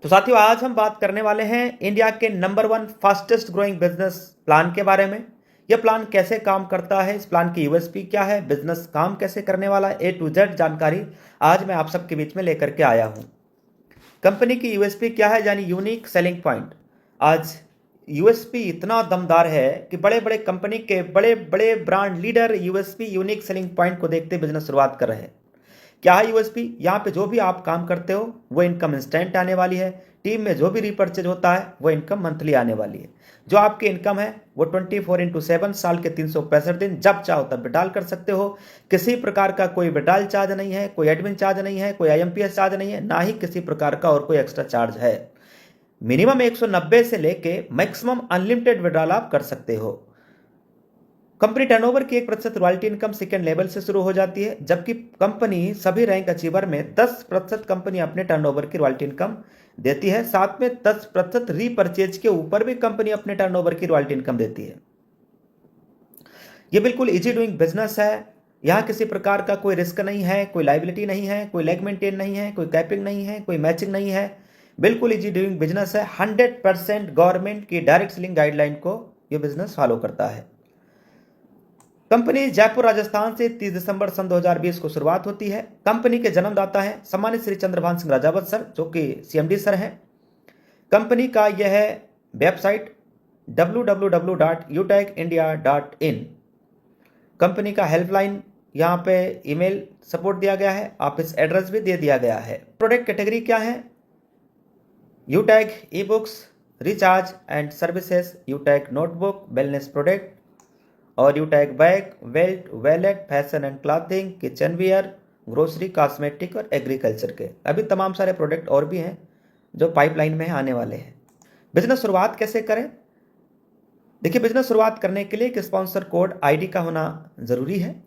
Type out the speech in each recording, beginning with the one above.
तो साथियों, आज हम बात करने वाले हैं इंडिया के number 1 fastest growing business plan के बारे में। यह प्लान कैसे काम करता है, इस प्लान की यूएसपी क्या है, बिजनेस काम कैसे करने वाला है, A to Z जानकारी आज मैं आप सबके बीच में लेकर के आया हूं। कंपनी की यूएसपी क्या है, यानी यूनिक सेलिंग पॉइंट। आज यूएसपी इतना दमदार है कि बड़े बड़े कंपनी के बड़े बड़े brand leader USP unique selling point को देखते बिजनेस शुरुआत कर रहे हैं। क्या है यूएसपी? यहाँ पे जो भी आप काम करते हो वो इनकम इंस्टेंट आने वाली है। टीम में जो भी रिपर्चेज होता है वो इनकम मंथली आने वाली है। जो आपकी इनकम है वो 24x7 साल के 365 दिन जब चाहो तब विड्रॉल कर सकते हो। किसी प्रकार का कोई विड्रॉल चार्ज नहीं है, कोई एडमिन चार्ज नहीं है, कोई आईएमपीएस चार्ज नहीं है, ना ही किसी प्रकार का और कोई एक्स्ट्रा चार्ज है। मिनिमम 190 से लेके मैक्सिमम अनलिमिटेड विड्रॉल आप कर सकते हो। कंपनी टर्नओवर की 1% रॉयल्टी इनकम सेकेंड लेवल से शुरू हो जाती है, जबकि कंपनी सभी रैंक अचीवर में 10% कंपनी अपने टर्नओवर की रॉयल्टी इनकम देती है। साथ में 10% रीपरचेज के ऊपर भी कंपनी अपने टर्नओवर की रॉयल्टी इनकम देती है। यह बिल्कुल इजी डूइंग बिजनेस है। यहां किसी प्रकार का कोई रिस्क नहीं है, कोई लाइबिलिटी नहीं है, कोई लेग मेंटेन नहीं है, कोई कैपिंग नहीं है, कोई मैचिंग नहीं है। बिल्कुल इजी डूइंग बिजनेस है। 100% गवर्नमेंट की डायरेक्ट सेलिंग गाइडलाइन को यह बिजनेस फॉलो करता है। कंपनी जयपुर राजस्थान से 30 दिसंबर सन 2020 को शुरुआत होती है। कंपनी के जन्मदाता हैं सम्मानित श्री चंद्रभान सिंह राजावत सर, जो कि सीएमडी सर हैं। कंपनी का यह है वेबसाइट www.utecindia.in। कंपनी का हेल्पलाइन यहाँ पे ईमेल सपोर्ट दिया गया है, ऑफिस एड्रेस भी दे दिया गया है। प्रोडक्ट कैटेगरी क्या है? Utag e books, recharge and services, Utag notebook, wellness product और Utag bag, belt, wallet, fashion and clothing, kitchen wear, grocery, cosmetic और एग्रीकल्चर के अभी तमाम सारे प्रोडक्ट और भी हैं जो पाइपलाइन में आने वाले हैं। बिजनेस शुरुआत कैसे करें? देखिए, बिजनेस शुरुआत करने के लिए एक स्पॉन्सर कोड आईडी का होना ज़रूरी है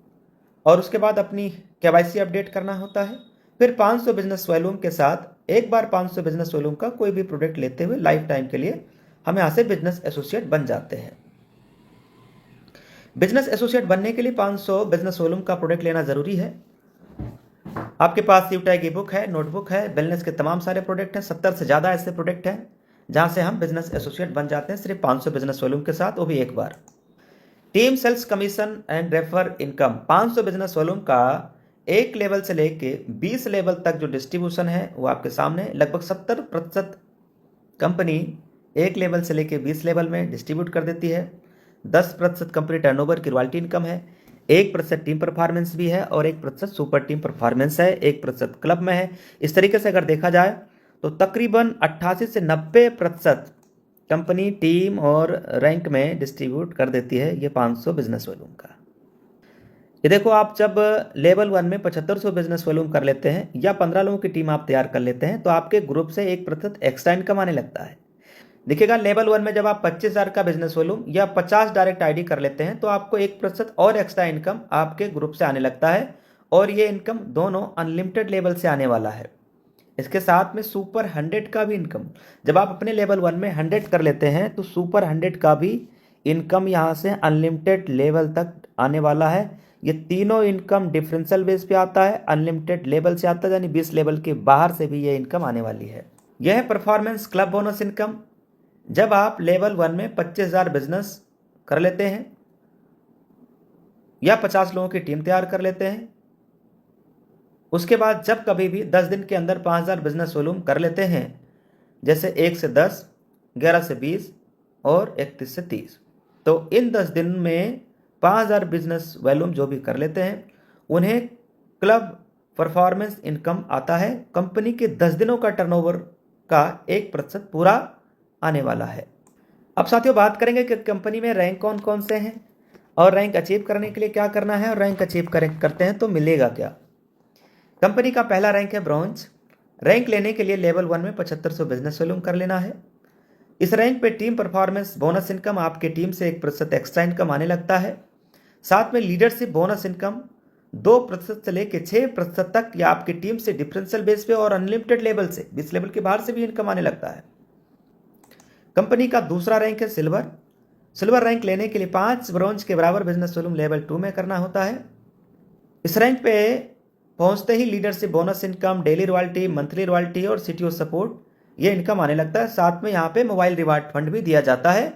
और उसके बाद अपनी केवाईसी अपडेट करना होता है। फिर 500 बिजनेस वॉल्यूम के साथ एक बार 500 बिजनेस वॉल्यूम का कोई भी प्रोडक्ट लेते हुए लाइफ टाइम के लिए हम यहाँ से बिजनेस एसोसिएट बन जाते हैं। बिजनेस एसोसिएट बनने के लिए 500 बिजनेस वॉल्यूम का प्रोडक्ट लेना जरूरी है। आपके पास यूटैग ई बुक है, नोटबुक है, वेलनेस के तमाम सारे प्रोडक्ट हैं। 70 से ज़्यादा ऐसे प्रोडक्ट हैं जहां से हम बिजनेस एसोसिएट बन जाते हैं सिर्फ 500 बिजनेस वॉल्यूम के साथ, वो भी एक बार। Team sales commission and refer income 500 business volume का 1 लेवल से लेके 20 लेवल तक जो डिस्ट्रीब्यूशन है वो आपके सामने। लगभग 70% कंपनी 1 लेवल से लेके 20 लेवल में डिस्ट्रीब्यूट कर देती है। 10% कंपनी टर्नओवर की रॉयल्टी इनकम है, 1% टीम परफॉर्मेंस भी है और 1% सुपर टीम परफॉर्मेंस है, 1% क्लब में है। इस तरीके से अगर देखा जाए तो तकरीबन 88 से 90% कंपनी टीम और रैंक में डिस्ट्रीब्यूट कर देती है ये 500 बिजनेस वॉल्यूम का। ये देखो, आप जब लेवल 1 में 7500 बिजनेस वॉल्यूम कर लेते हैं या 15 लोगों की टीम आप तैयार कर लेते हैं तो आपके ग्रुप से 1% एक्स्ट्रा इनकम आने लगता है। देखिएगा, लेवल 1 में जब आप 25,000 का बिजनेस वॉल्यूम या 50 डायरेक्ट आईडी कर लेते हैं तो आपको 1% और एक्स्ट्रा इनकम आपके ग्रुप से आने लगता है और ये इनकम दोनों अनलिमिटेड लेवल से आने वाला है। इसके साथ में सुपर 100 का भी इनकम, जब आप अपने लेवल 1 में 100 कर लेते हैं तो सुपर 100 का भी इनकम यहाँ से अनलिमिटेड लेवल तक आने वाला है। ये तीनों इनकम डिफरेंशियल बेस पे आता है, अनलिमिटेड लेवल से आता है, यानी 20 लेवल के बाहर से भी ये इनकम आने वाली है। यह है परफॉर्मेंस क्लब बोनस इनकम। जब आप लेवल 1 में 25,000 बिजनेस कर लेते हैं या 50 लोगों की टीम तैयार कर लेते हैं, उसके बाद जब कभी भी 10 दिन के अंदर 5,000 बिजनेस वॉल्यूम कर लेते हैं, जैसे 1 से 10, 11 से 20 और 31 से 30, तो इन 10 दिन में 5,000 बिजनेस वॉल्यूम जो भी कर लेते हैं उन्हें क्लब परफॉर्मेंस इनकम आता है। कंपनी के 10 दिनों का टर्नओवर का 1% पूरा आने वाला है। अब साथियों, बात करेंगे कि कंपनी में रैंक कौन कौन से हैं और रैंक अचीव करने के लिए क्या करना है और रैंक अचीव करते हैं तो मिलेगा क्या। कंपनी का पहला रैंक है ब्रॉन्ज। रैंक लेने के लिए लेवल 1 में 7500 बिजनेस वॉल्यूम कर लेना है। इस रैंक पे टीम परफॉर्मेंस बोनस इनकम आपके टीम से 1% एक्स्ट्रा इनकम आने लगता है। साथ में लीडरशिप बोनस इनकम 2% से लेकर 6% तक या आपकी टीम से डिफरेंशियल बेस पे और अनलिमिटेड लेवल से 20 लेवल के बाहर से भी इनकम आने लगता है। कंपनी का दूसरा रैंक है सिल्वर। सिल्वर रैंक लेने के लिए 5 ब्रॉन्ज के बराबर बिजनेस वॉल्यूम लेवल 2 में करना होता है। इस रैंक पे पहुंचते ही leadership bonus income, daily royalty, monthly royalty और सीटीओ सपोर्ट ये इनकम आने लगता है। साथ में यहाँ पे मोबाइल रिवार्ड फंड भी दिया जाता है।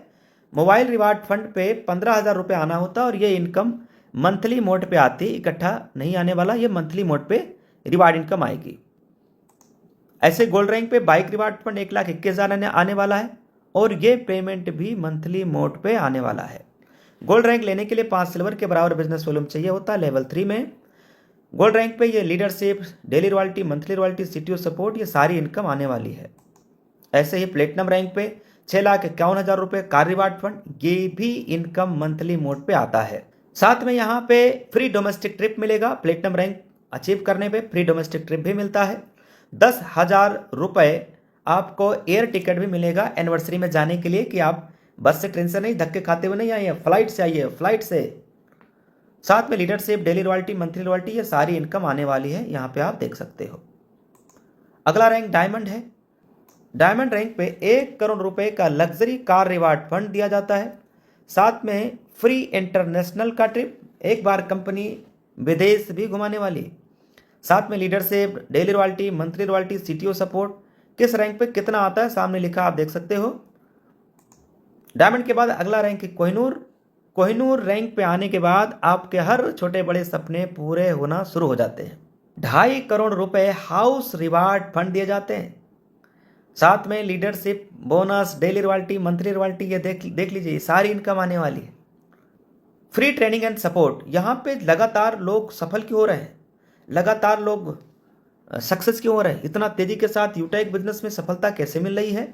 मोबाइल रिवार्ड फंड पे 15,000 रुपये आना होता है और ये इनकम मंथली मोड पे आती, इकट्ठा नहीं आने वाला, ये मंथली मोड पे रिवार्ड इनकम आएगी। ऐसे गोल्ड रैंक पे बाइक रिवार्ड फंड 1,21,000 आने वाला है और ये पेमेंट भी मंथली मोड पे आने वाला है। गोल्ड रैंक लेने के लिए 5 सिल्वर के बराबर बिजनेस वॉल्यूम चाहिए होता है लेवल 3 में। गोल्ड रैंक पे ये leadership, daily royalty, monthly royalty, CTO support, ये सारी इनकम आने वाली है। ऐसे ही प्लेटिनम रैंक पे 6,51,000 रुपये कार रिवार्ड फंड, ये भी इनकम मंथली मोड पे आता है। साथ में यहाँ पे फ्री डोमेस्टिक ट्रिप मिलेगा। प्लेटिनम रैंक अचीव करने पे फ्री डोमेस्टिक ट्रिप भी मिलता है। 10,000 रुपये आपको एयर टिकट भी मिलेगा एनिवर्सरी में जाने के लिए, कि आप बस से, ट्रेन से नहीं, धक्के खाते हुए नहीं आइए, फ्लाइट से आइए, फ्लाइट से। साथ में leadership, daily royalty, monthly royalty, ये सारी इनकम आने वाली है, यहाँ पे आप देख सकते हो। अगला रैंक डायमंड है। डायमंड रैंक पे 1 करोड़ रुपए का लग्जरी कार रिवार्ड फंड दिया जाता है। साथ में फ्री इंटरनेशनल का ट्रिप, एक बार कंपनी विदेश भी घुमाने वाली। साथ में leadership, daily royalty, monthly royalty, CTO support. किस रैंक पे कितना आता है सामने लिखा, आप देख सकते हो। डायमंड के बाद अगला रैंक है कोहिनूर। कोहिनूर रैंक पे आने के बाद आपके हर छोटे बड़े सपने पूरे होना शुरू हो जाते हैं। 2.5 करोड़ रुपए हाउस रिवार्ड फंड दिए जाते हैं। साथ में leadership, bonus, daily royalty, monthly royalty, ये देख लीजिए, सारी इनकम आने वाली है। फ्री ट्रेनिंग एंड सपोर्ट, यहाँ पे लगातार लोग सफल क्यों हो रहे हैं, लगातार लोग सक्सेस क्यों हो रहे हैं, इतना तेजी के साथ यूटेक बिजनेस में सफलता कैसे मिल रही है,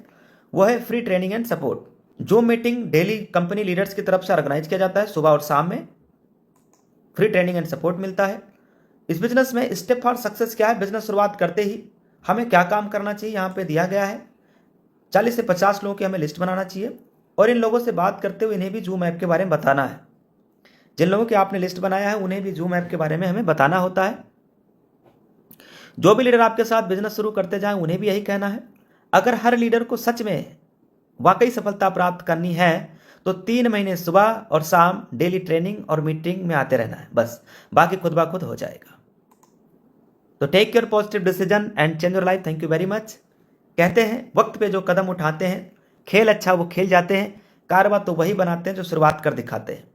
वो है फ्री ट्रेनिंग एंड सपोर्ट। जो मीटिंग डेली कंपनी लीडर्स की तरफ से ऑर्गेनाइज किया जाता है सुबह और शाम में, फ्री ट्रेनिंग एंड सपोर्ट मिलता है। इस बिजनेस में स्टेप फॉर सक्सेस क्या है, बिजनेस शुरुआत करते ही हमें क्या काम करना चाहिए, यहाँ पे दिया गया है। 40 से 50 लोगों की हमें लिस्ट बनाना चाहिए और इन लोगों से बात करते हुए इन्हें भी जूम ऐप के बारे में बताना है। जिन लोगों की आपने लिस्ट बनाया है उन्हें भी जूम ऐप के बारे में हमें बताना होता है। जो भी लीडर आपके साथ बिजनेस शुरू करते जाएं उन्हें भी यही कहना है। अगर हर लीडर को सच में वाकई सफलता प्राप्त करनी है तो 3 महीने सुबह और शाम डेली ट्रेनिंग और मीटिंग में आते रहना है, बस, बाकी खुद ब खुद हो जाएगा। तो take your positive decision and change your life. Thank you very much. कहते हैं वक्त पे जो कदम उठाते हैं, खेल अच्छा वो खेल जाते हैं, कारवा तो वही बनाते हैं जो शुरुआत कर दिखाते हैं।